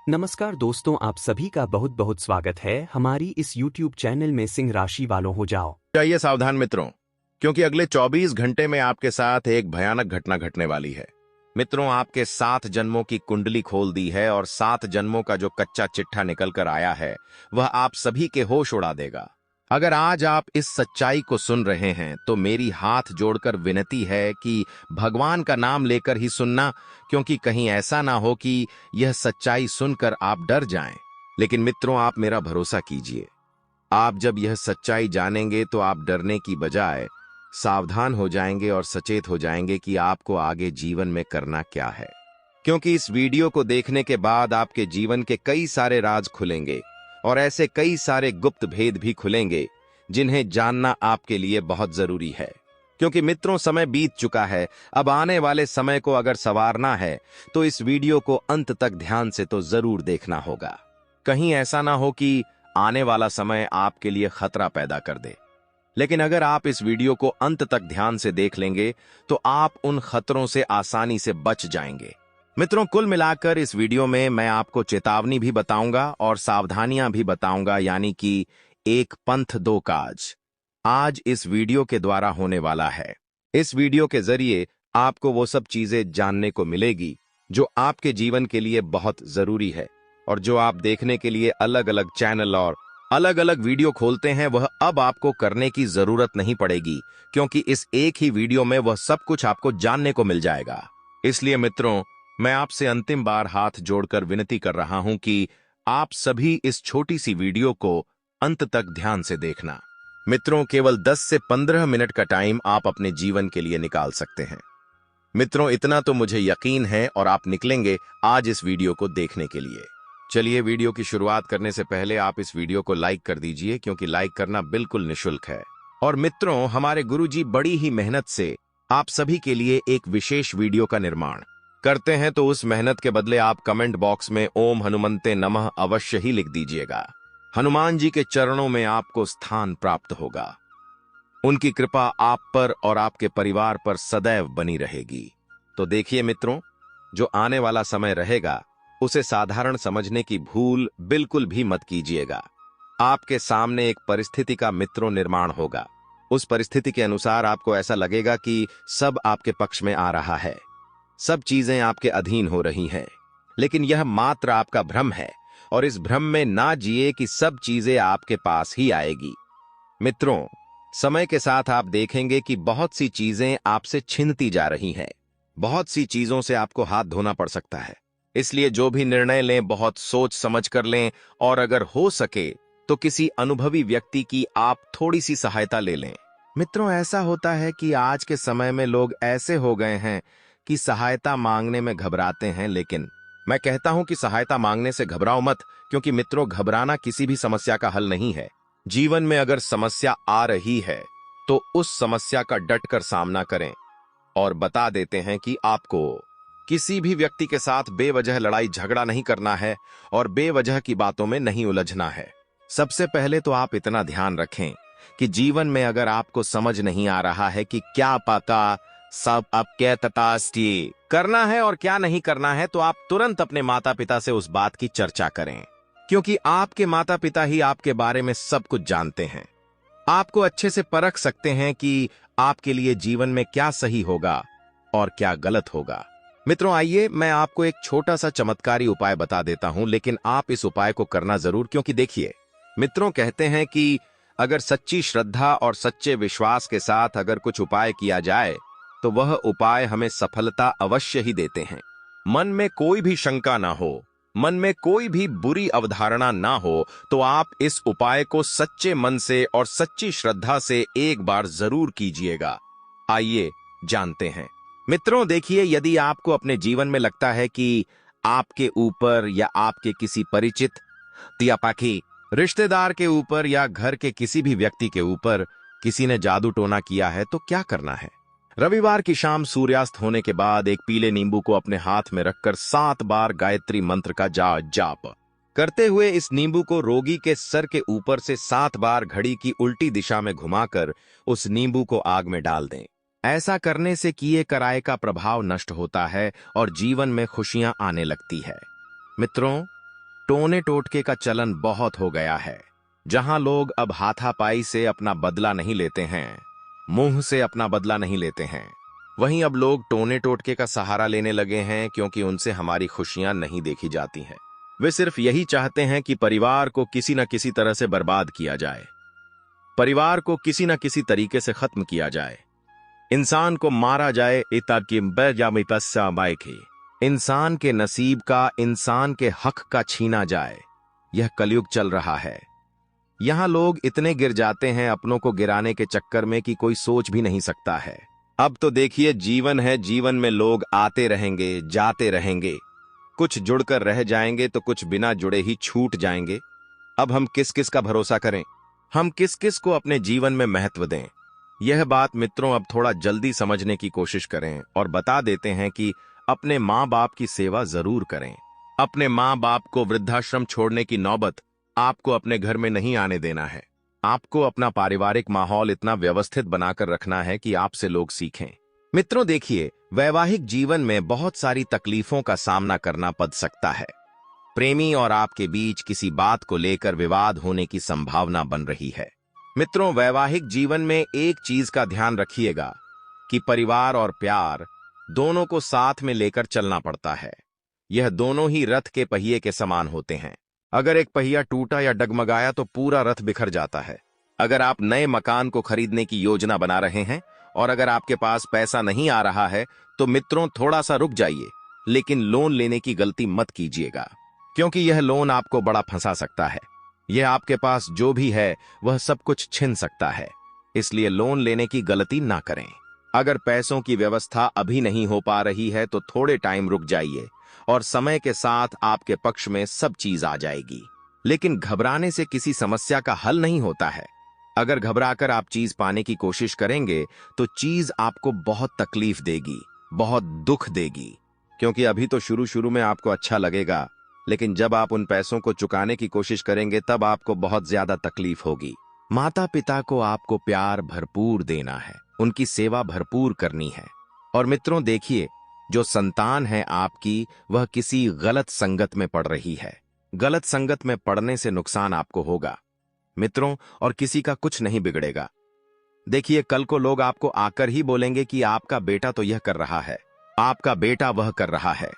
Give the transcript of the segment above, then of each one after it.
नमस्कार दोस्तों, आप सभी का बहुत बहुत स्वागत है हमारी इस YouTube चैनल में। सिंह राशि वालों हो जाओ चाहिए सावधान मित्रों, क्योंकि अगले 24 घंटे में आपके साथ एक भयानक घटना घटने वाली है। मित्रों, आपके 7 जन्मों की कुंडली खोल दी है और 7 जन्मों का जो कच्चा चिट्ठा निकल कर आया है वह आप सभी के होश उड़ा देगा। अगर आज आप इस सच्चाई को सुन रहे हैं तो मेरी हाथ जोड़कर विनती है कि भगवान का नाम लेकर ही सुनना, क्योंकि कहीं ऐसा ना हो कि यह सच्चाई सुनकर आप डर जाएं। लेकिन मित्रों, आप मेरा भरोसा कीजिए, आप जब यह सच्चाई जानेंगे तो आप डरने की बजाय सावधान हो जाएंगे और सचेत हो जाएंगे कि आपको आगे जीवन में करना क्या है। क्योंकि इस वीडियो को देखने के बाद आपके जीवन के कई सारे राज खुलेंगे और ऐसे कई सारे गुप्त भेद भी खुलेंगे जिन्हें जानना आपके लिए बहुत जरूरी है। क्योंकि मित्रों, समय बीत चुका है, अब आने वाले समय को अगर संवारना है तो इस वीडियो को अंत तक ध्यान से तो जरूर देखना होगा। कहीं ऐसा ना हो कि आने वाला समय आपके लिए खतरा पैदा कर दे। लेकिन अगर आप इस वीडियो को अंत तक ध्यान से देख लेंगे तो आप उन खतरों से आसानी से बच जाएंगे। मित्रों, कुल मिलाकर इस वीडियो में मैं आपको चेतावनी भी बताऊंगा और सावधानियां भी बताऊंगा, यानी कि एक पंथ दो काज आज इस वीडियो के द्वारा होने वाला है। इस वीडियो के जरिए आपको वो सब चीजें जानने को मिलेगी जो आपके जीवन के लिए बहुत जरूरी है, और जो आप देखने के लिए अलग अलग चैनल और अलग अलग वीडियो खोलते हैं वह अब आपको करने की जरूरत नहीं पड़ेगी, क्योंकि इस एक ही वीडियो में वह सब कुछ आपको जानने को मिल जाएगा। इसलिए मित्रों, मैं आपसे अंतिम बार हाथ जोड़कर विनती कर रहा हूं कि आप सभी इस छोटी सी वीडियो को अंत तक ध्यान से देखना। मित्रों, केवल 10 से 15 मिनट का टाइम आप अपने जीवन के लिए निकाल सकते हैं। मित्रों, इतना तो मुझे यकीन है और आप निकलेंगे आज इस वीडियो को देखने के लिए। चलिए, वीडियो की शुरुआत करने से पहले आप इस वीडियो को लाइक कर दीजिए, क्योंकि लाइक करना बिल्कुल निशुल्क है। और मित्रों, हमारे गुरुजी बड़ी ही मेहनत से आप सभी के लिए एक विशेष वीडियो का निर्माण करते हैं, तो उस मेहनत के बदले आप कमेंट बॉक्स में ओम हनुमंते नमः अवश्य ही लिख दीजिएगा। हनुमान जी के चरणों में आपको स्थान प्राप्त होगा। उनकी कृपा आप पर और आपके परिवार पर सदैव बनी रहेगी। तो देखिए मित्रों, जो आने वाला समय रहेगा उसे साधारण समझने की भूल बिल्कुल भी मत कीजिएगा। आपके सामने एक परिस्थिति का मित्रों निर्माण होगा। उस परिस्थिति के अनुसार आपको ऐसा लगेगा कि सब आपके पक्ष में आ रहा है, सब चीजें आपके अधीन हो रही हैं। लेकिन यह मात्र आपका भ्रम है, और इस भ्रम में ना जिए कि सब चीजें आपके पास ही आएगी। मित्रों, समय के साथ आप देखेंगे कि बहुत सी चीजें आपसे छिनती जा रही हैं। बहुत सी चीजों से आपको हाथ धोना पड़ सकता है। इसलिए जो भी निर्णय लें बहुत सोच समझ कर लें, और अगर हो सके तो किसी अनुभवी व्यक्ति की आप थोड़ी सी सहायता ले लें। मित्रों, ऐसा होता है कि आज के समय में लोग ऐसे हो गए हैं कि सहायता मांगने में घबराते हैं, लेकिन मैं कहता हूं कि सहायता मांगने से घबराओ मत, क्योंकि मित्रों, घबराना किसी भी समस्या का हल नहीं है। जीवन में अगर समस्या आ रही है तो उस समस्या का डटकर सामना करें, और बता देते हैं कि आपको किसी भी व्यक्ति के साथ बेवजह लड़ाई झगड़ा नहीं करना है और बेवजह की बातों में नहीं उलझना है। सबसे पहले तो आप इतना ध्यान रखें कि जीवन में अगर आपको समझ नहीं आ रहा है कि क्या पता सब अब क्या तथास्ति करना है और क्या नहीं करना है, तो आप तुरंत अपने माता पिता से उस बात की चर्चा करें, क्योंकि आपके माता पिता ही आपके बारे में सब कुछ जानते हैं। आपको अच्छे से परख सकते हैं कि आपके लिए जीवन में क्या सही होगा और क्या गलत होगा। मित्रों, आइए मैं आपको एक छोटा सा चमत्कारी उपाय बता देता हूं, लेकिन आप इस उपाय को करना जरूर, क्योंकि देखिए मित्रों, कहते हैं कि अगर सच्ची श्रद्धा और सच्चे विश्वास के साथ अगर कुछ उपाय किया जाए तो वह उपाय हमें सफलता अवश्य ही देते हैं। मन में कोई भी शंका ना हो, मन में कोई भी बुरी अवधारणा ना हो, तो आप इस उपाय को सच्चे मन से और सच्ची श्रद्धा से एक बार जरूर कीजिएगा। आइए जानते हैं। मित्रों, देखिए, यदि आपको अपने जीवन में लगता है कि आपके ऊपर या आपके किसी परिचित या पाखी रिश्तेदार के ऊपर या घर के किसी भी व्यक्ति के ऊपर किसी ने जादू टोना किया है, तो क्या करना है। रविवार की शाम सूर्यास्त होने के बाद एक पीले नींबू को अपने हाथ में रखकर 7 बार गायत्री मंत्र का जाप करते हुए इस नींबू को रोगी के सर के ऊपर से 7 बार घड़ी की उल्टी दिशा में घुमाकर उस नींबू को आग में डाल दें। ऐसा करने से किए कराए का प्रभाव नष्ट होता है और जीवन में खुशियां आने लगती है। मित्रों, टोने टोटके का चलन बहुत हो गया है। जहां लोग अब हाथापाई से अपना बदला नहीं लेते हैं, मुंह से अपना बदला नहीं लेते हैं, वहीं अब लोग टोने टोटके का सहारा लेने लगे हैं, क्योंकि उनसे हमारी खुशियां नहीं देखी जाती हैं। वे सिर्फ यही चाहते हैं कि परिवार को किसी न किसी तरह से बर्बाद किया जाए, परिवार को किसी न किसी तरीके से खत्म किया जाए, इंसान को मारा जाए, इंसान के नसीब का, इंसान के हक का छीना जाए। यह कलयुग चल रहा है। यहां लोग इतने गिर जाते हैं अपनों को गिराने के चक्कर में कि कोई सोच भी नहीं सकता है। अब तो देखिए, जीवन है, जीवन में लोग आते रहेंगे, जाते रहेंगे, कुछ जुड़कर रह जाएंगे तो कुछ बिना जुड़े ही छूट जाएंगे। अब हम किस किस का भरोसा करें, हम किस किस को अपने जीवन में महत्व दें? यह बात मित्रों अब थोड़ा जल्दी समझने की कोशिश करें और बता देते हैं कि अपने माँ बाप की सेवा जरूर करें। अपने माँ बाप को वृद्धाश्रम छोड़ने की नौबत आपको अपने घर में नहीं आने देना है। आपको अपना पारिवारिक माहौल इतना व्यवस्थित बनाकर रखना है कि आपसे लोग सीखें। मित्रों देखिए, वैवाहिक जीवन में बहुत सारी तकलीफों का सामना करना पड़ सकता है। प्रेमी और आपके बीच किसी बात को लेकर विवाद होने की संभावना बन रही है। मित्रों, वैवाहिक जीवन में एक चीज का ध्यान रखिएगा कि परिवार और प्यार दोनों को साथ में लेकर चलना पड़ता है। यह दोनों ही रथ के पहिए के समान होते हैं। अगर एक पहिया टूटा या डगमगाया तो पूरा रथ बिखर जाता है। अगर आप नए मकान को खरीदने की योजना बना रहे हैं और अगर आपके पास पैसा नहीं आ रहा है तो मित्रों थोड़ा सा रुक जाइए, लेकिन लोन लेने की गलती मत कीजिएगा, क्योंकि यह लोन आपको बड़ा फंसा सकता है। यह आपके पास जो भी है वह सब कुछ छिन सकता है, इसलिए लोन लेने की गलती ना करें। अगर पैसों की व्यवस्था अभी नहीं हो पा रही है तो थोड़े टाइम रुक जाइए और समय के साथ आपके पक्ष में सब चीज आ जाएगी। लेकिन घबराने से किसी समस्या का हल नहीं होता है। अगर घबराकर आप चीज पाने की कोशिश करेंगे तो चीज आपको बहुत तकलीफ देगी, बहुत दुख देगी, क्योंकि अभी तो शुरू शुरू में आपको अच्छा लगेगा, लेकिन जब आप उन पैसों को चुकाने की कोशिश करेंगे तब आपको बहुत ज्यादा तकलीफ होगी। माता पिता को आपको प्यार भरपूर देना है, उनकी सेवा भरपूर करनी है। और मित्रों देखिए, जो संतान है आपकी वह किसी गलत संगत में पड़ रही है। गलत संगत में पड़ने से नुकसान आपको होगा मित्रों, और किसी का कुछ नहीं बिगड़ेगा। देखिए, कल को लोग आपको आकर ही बोलेंगे कि आपका बेटा तो यह कर रहा है, आपका बेटा वह कर रहा है।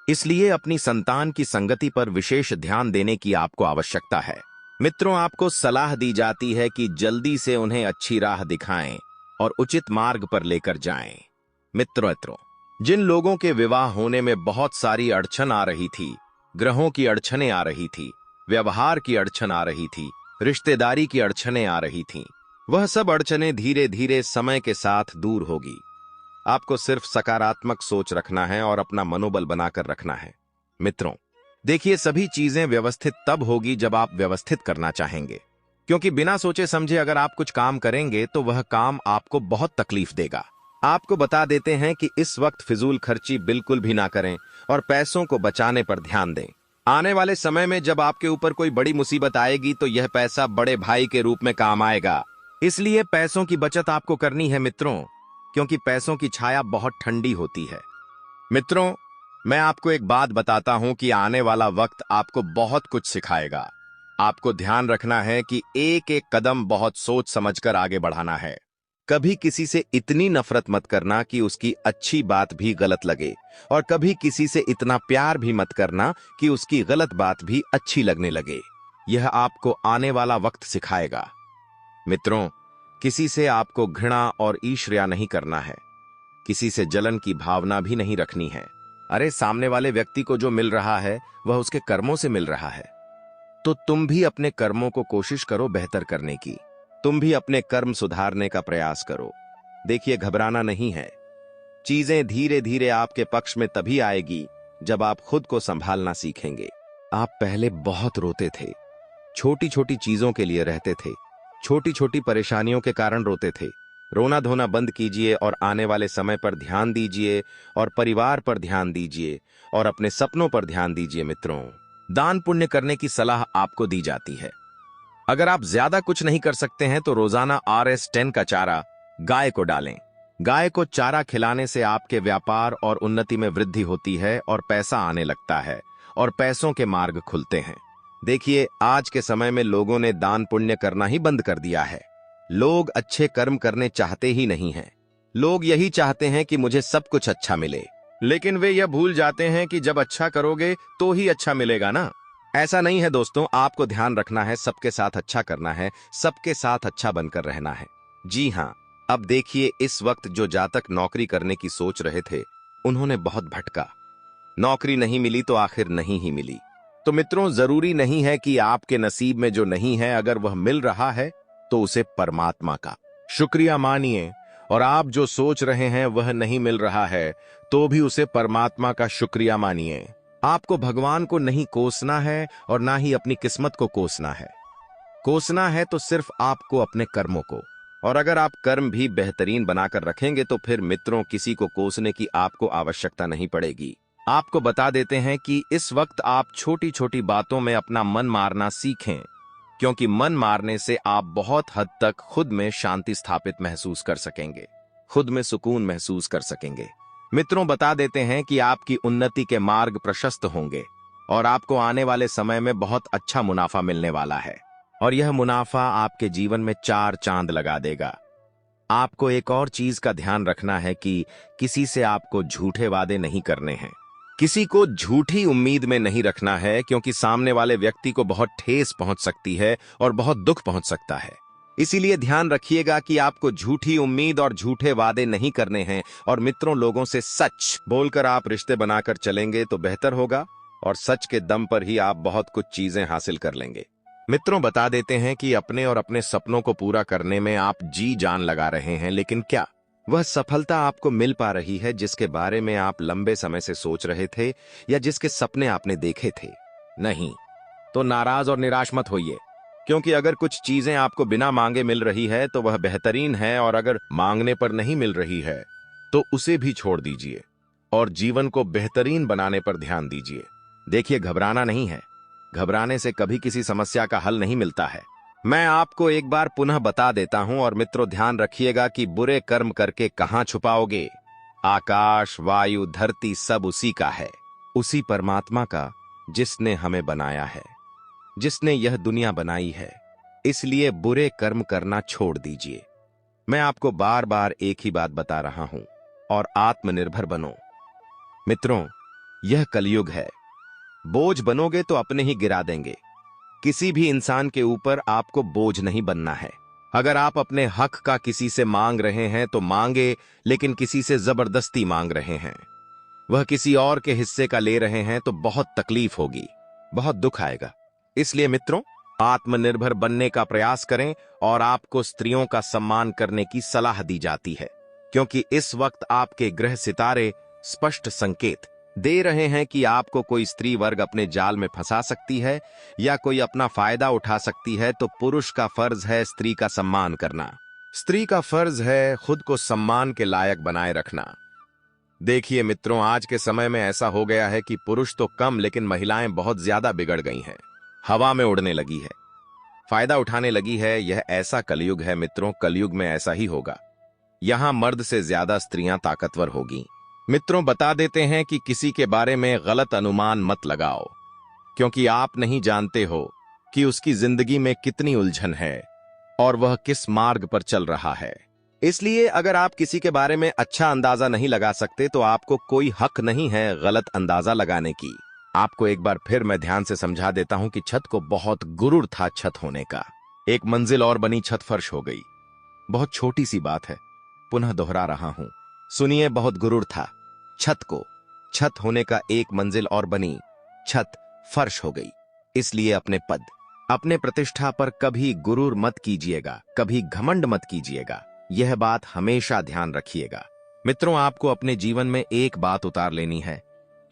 इसलिए अपनी संतान की संगति पर विशेष ध्यान देने की आपको आवश्यकता है। मित्रों, आपको सलाह दी जाती है कि जल्दी से उन्हें अच्छी राह दिखाएं और उचित मार्ग पर लेकर जाएं। मित्रों, जिन लोगों के विवाह होने में बहुत सारी अड़चन आ रही थी, ग्रहों की अड़चनें आ रही थी, व्यवहार की अड़चन आ रही थी, रिश्तेदारी की अड़चनें आ रही थीं, वह सब अड़चनें धीरे धीरे समय के साथ दूर होगी। आपको सिर्फ सकारात्मक सोच रखना है और अपना मनोबल बनाकर रखना है। मित्रों देखिए, सभी चीजें व्यवस्थित तब होगी जब आप व्यवस्थित करना चाहेंगे, क्योंकि बिना सोचे समझे अगर आप कुछ काम करेंगे तो वह काम आपको बहुत तकलीफ देगा। आपको बता देते हैं कि इस वक्त फिजूल खर्ची बिल्कुल भी ना करें और पैसों को बचाने पर ध्यान दें। आने वाले समय में जब आपके ऊपर कोई बड़ी मुसीबत आएगी तो यह पैसा बड़े भाई के रूप में काम आएगा। इसलिए पैसों की बचत आपको करनी है मित्रों, क्योंकि पैसों की छाया बहुत ठंडी होती है। मित्रों, मैं आपको एक बात बताता हूं कि आने वाला वक्त आपको बहुत कुछ सिखाएगा। आपको ध्यान रखना है कि एक एक कदम बहुत सोच समझकर आगे बढ़ाना है। कभी किसी से इतनी नफरत मत करना कि उसकी अच्छी बात भी गलत लगे, और कभी किसी से इतना प्यार भी मत करना कि उसकी गलत बात भी अच्छी लगने लगे। यह आपको आने वाला वक्त सिखाएगा। मित्रों, किसी से आपको घृणा और ईर्ष्या नहीं करना है, किसी से जलन की भावना भी नहीं रखनी है। अरे, सामने वाले व्यक्ति को जो मिल रहा है वह उसके कर्मों से मिल रहा है, तो तुम भी अपने कर्मों को कोशिश करो बेहतर करने की। तुम भी अपने कर्म सुधारने का प्रयास करो। देखिए, घबराना नहीं है। चीजें धीरे धीरे आपके पक्ष में तभी आएगी जब आप खुद को संभालना सीखेंगे। आप पहले बहुत रोते थे, छोटी छोटी चीजों के लिए रहते थे, छोटी छोटी परेशानियों के कारण रोते थे। रोना धोना बंद कीजिए और आने वाले समय पर ध्यान दीजिए और परिवार पर ध्यान दीजिए और अपने सपनों पर ध्यान दीजिए। मित्रों, दान पुण्य करने की सलाह आपको दी जाती है। अगर आप ज्यादा कुछ नहीं कर सकते हैं तो रोजाना RS-10 का चारा गाय को डालें। गाय को चारा खिलाने से आपके व्यापार और उन्नति में वृद्धि होती है और पैसा आने लगता है और पैसों के मार्ग खुलते हैं। देखिए, आज के समय में लोगों ने दान पुण्य करना ही बंद कर दिया है। लोग अच्छे कर्म करने चाहते ही नहीं हैं। लोग यही चाहते हैं कि मुझे सब कुछ अच्छा मिले, लेकिन वे यह भूल जाते हैं कि जब अच्छा करोगे तो ही अच्छा मिलेगा ना। ऐसा नहीं है दोस्तों, आपको ध्यान रखना है, सबके साथ अच्छा करना है, सबके साथ अच्छा बनकर रहना है। जी हाँ, अब देखिए, इस वक्त जो जातक नौकरी करने की सोच रहे थे, उन्होंने बहुत भटका। नौकरी नहीं मिली तो आखिर नहीं ही मिली। तो मित्रों, जरूरी नहीं है कि आपके नसीब में जो नहीं है, अगर वह मिल रहा है तो उसे परमात्मा का शुक्रिया मानिए, और आप जो सोच रहे हैं वह नहीं मिल रहा है तो भी उसे परमात्मा का शुक्रिया मानिए। आपको भगवान को नहीं कोसना है और ना ही अपनी किस्मत को कोसना है। कोसना है तो सिर्फ आपको अपने कर्मों को, और अगर आप कर्म भी बेहतरीन बनाकर रखेंगे तो फिर मित्रों, किसी को कोसने की आपको आवश्यकता नहीं पड़ेगी। आपको बता देते हैं कि इस वक्त आप छोटी छोटी बातों में अपना मन मारना सीखें, क्योंकि मन मारने से आप बहुत हद तक खुद में शांति स्थापित महसूस कर सकेंगे, खुद में सुकून महसूस कर सकेंगे। मित्रों, बता देते हैं कि आपकी उन्नति के मार्ग प्रशस्त होंगे और आपको आने वाले समय में बहुत अच्छा मुनाफा मिलने वाला है, और यह मुनाफा आपके जीवन में 4 चांद लगा देगा। आपको एक और चीज का ध्यान रखना है कि किसी से आपको झूठे वादे नहीं करने हैं, किसी को झूठी उम्मीद में नहीं रखना है, क्योंकि सामने वाले व्यक्ति को बहुत ठेस पहुंच सकती है और बहुत दुख पहुंच सकता है। इसीलिए ध्यान रखिएगा कि आपको झूठी उम्मीद और झूठे वादे नहीं करने हैं। और मित्रों, लोगों से सच बोलकर आप रिश्ते बनाकर चलेंगे तो बेहतर होगा, और सच के दम पर ही आप बहुत कुछ चीजें हासिल कर लेंगे। मित्रों, बता देते हैं कि अपने और अपने सपनों को पूरा करने में आप जी जान लगा रहे हैं, लेकिन क्या वह सफलता आपको मिल पा रही है जिसके बारे में आप लंबे समय से सोच रहे थे, या जिसके सपने आपने देखे थे? नहीं, तो नाराज और निराश मत होइए, क्योंकि अगर कुछ चीजें आपको बिना मांगे मिल रही है तो वह बेहतरीन है, और अगर मांगने पर नहीं मिल रही है तो उसे भी छोड़ दीजिए और जीवन को बेहतरीन बनाने पर ध्यान दीजिए। देखिए, घबराना नहीं है, घबराने से कभी किसी समस्या का हल नहीं मिलता है। मैं आपको एक बार पुनः बता देता हूं, और मित्रों ध्यान रखिएगा कि बुरे कर्म करके कहां छुपाओगे? आकाश, वायु, धरती सब उसी का है, उसी परमात्मा का, जिसने हमें बनाया है, जिसने यह दुनिया बनाई है। इसलिए बुरे कर्म करना छोड़ दीजिए। मैं आपको बार बार एक ही बात बता रहा हूं, और आत्मनिर्भर बनो। मित्रों, यह कलयुग है, बोझ बनोगे तो अपने ही गिरा देंगे। किसी भी इंसान के ऊपर आपको बोझ नहीं बनना है। अगर आप अपने हक का किसी से मांग रहे हैं तो मांगे, लेकिन किसी से जबरदस्ती मांग रहे हैं, वह किसी और के हिस्से का ले रहे हैं, तो बहुत तकलीफ होगी, बहुत दुख आएगा। इसलिए मित्रों, आत्मनिर्भर बनने का प्रयास करें, और आपको स्त्रियों का सम्मान करने की सलाह दी जाती है, क्योंकि इस वक्त आपके ग्रह सितारे स्पष्ट संकेत दे रहे हैं कि आपको कोई स्त्री वर्ग अपने जाल में फंसा सकती है, या कोई अपना फायदा उठा सकती है। तो पुरुष का फर्ज है स्त्री का सम्मान करना, स्त्री का फर्ज है खुद को सम्मान के लायक बनाए रखना। देखिए मित्रों, आज के समय में ऐसा हो गया है कि पुरुष तो कम, लेकिन महिलाएं बहुत ज्यादा बिगड़ गई हैं, हवा में उड़ने लगी है, फायदा उठाने लगी है। यह ऐसा कलयुग है मित्रों, कलयुग में ऐसा ही होगा। यहां मर्द से ज्यादा स्त्रियां ताकतवर होगी। मित्रों, बता देते हैं कि किसी के बारे में गलत अनुमान मत लगाओ, क्योंकि आप नहीं जानते हो कि उसकी जिंदगी में कितनी उलझन है और वह किस मार्ग पर चल रहा है। इसलिए अगर आप किसी के बारे में अच्छा अंदाजा नहीं लगा सकते तो आपको कोई हक नहीं है गलत अंदाजा लगाने की। आपको एक बार फिर मैं ध्यान से समझा देता हूं कि छत को बहुत गुरूर था छत होने का। एक मंजिल और बनी, छत फर्श हो गई। बहुत छोटी सी बात है, पुनः दोहरा रहा हूं, सुनिए, बहुत गुरूर था छत को, छत होने का, एक मंजिल और बनी, छत फर्श हो गई। इसलिए अपने पद, अपने प्रतिष्ठा पर कभी गुरूर मत कीजिएगा, कभी घमंड मत कीजिएगा। यह बात हमेशा ध्यान रखिएगा। मित्रों, आपको अपने जीवन में एक बात उतार लेनी है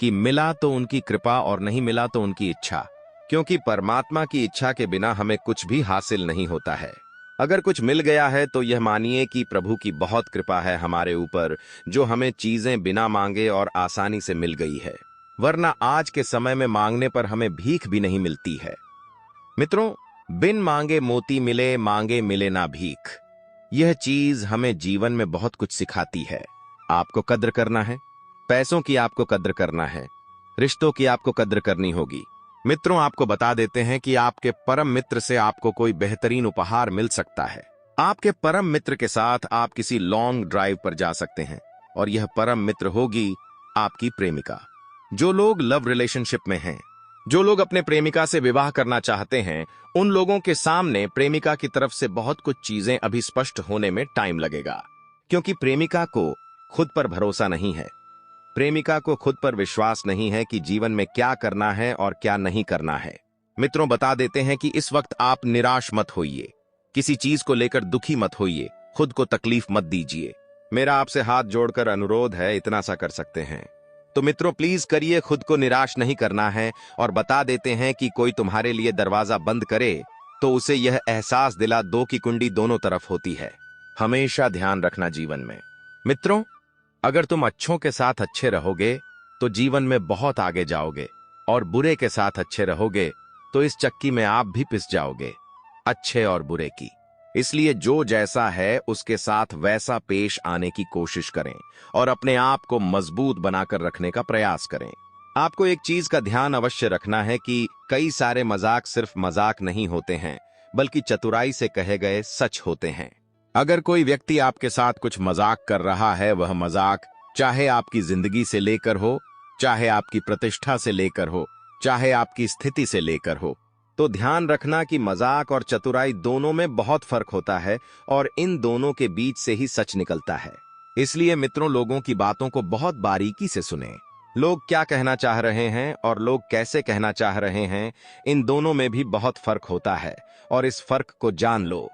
कि मिला तो उनकी कृपा और नहीं मिला तो उनकी इच्छा, क्योंकि परमात्मा की इच्छा के बिना हमें कुछ भी हासिल नहीं होता है। अगर कुछ मिल गया है तो यह मानिए कि प्रभु की बहुत कृपा है हमारे ऊपर, जो हमें चीजें बिना मांगे और आसानी से मिल गई है, वरना आज के समय में मांगने पर हमें भीख भी नहीं मिलती है। मित्रों, बिन मांगे मोती मिले, मांगे मिले ना भीख। यह चीज हमें जीवन में बहुत कुछ सिखाती है। आपको कद्र करना है, पैसों की आपको कद्र करना है, रिश्तों की आपको कद्र करनी होगी। मित्रों, आपको बता देते हैं कि आपके परम मित्र से आपको कोई बेहतरीन उपहार मिल सकता है। आपके परम मित्र के साथ आप किसी लॉन्ग ड्राइव पर जा सकते हैं और यह परम मित्र होगी आपकी प्रेमिका। जो लोग लव रिलेशनशिप में हैं, जो लोग अपने प्रेमिका से विवाह करना चाहते हैं, उन लोगों के सामने प्रेमिका की तरफ से बहुत कुछ चीजें अभी स्पष्ट होने में टाइम लगेगा, क्योंकि प्रेमिका को खुद पर भरोसा नहीं है। प्रेमिका को खुद पर विश्वास नहीं है कि जीवन में क्या करना है और क्या नहीं करना है। मित्रों, बता देते हैं कि इस वक्त आप निराश मत होइए, किसी चीज को लेकर दुखी मत होइए, खुद को तकलीफ मत दीजिए। मेरा आपसे हाथ जोड़कर अनुरोध है, इतना सा कर सकते हैं तो मित्रों प्लीज करिए, खुद को निराश नहीं करना है। और बता देते हैं कि कोई तुम्हारे लिए दरवाजा बंद करे तो उसे यह एहसास दिला दो कि कुंडी दोनों तरफ होती है। हमेशा ध्यान रखना जीवन में। मित्रों, अगर तुम अच्छों के साथ अच्छे रहोगे तो जीवन में बहुत आगे जाओगे, और बुरे के साथ अच्छे रहोगे तो इस चक्की में आप भी पिस जाओगे, अच्छे और बुरे की। इसलिए जो जैसा है उसके साथ वैसा पेश आने की कोशिश करें और अपने आप को मजबूत बनाकर रखने का प्रयास करें। आपको एक चीज का ध्यान अवश्य रखना है कि कई सारे मजाक सिर्फ मजाक नहीं होते हैं, बल्कि चतुराई से कहे गए सच होते हैं। अगर कोई व्यक्ति आपके साथ कुछ मजाक कर रहा है, वह मजाक चाहे आपकी जिंदगी से लेकर हो, चाहे आपकी प्रतिष्ठा से लेकर हो, चाहे आपकी स्थिति से लेकर हो, तो ध्यान रखना कि मजाक और चतुराई दोनों में बहुत फर्क होता है और इन दोनों के बीच से ही सच निकलता है। इसलिए मित्रों, लोगों की बातों को बहुत बारीकी से सुनें। लोग क्या कहना चाह रहे हैं और लोग कैसे कहना चाह रहे हैं, इन दोनों में भी बहुत फर्क होता है और इस फर्क को जान लो।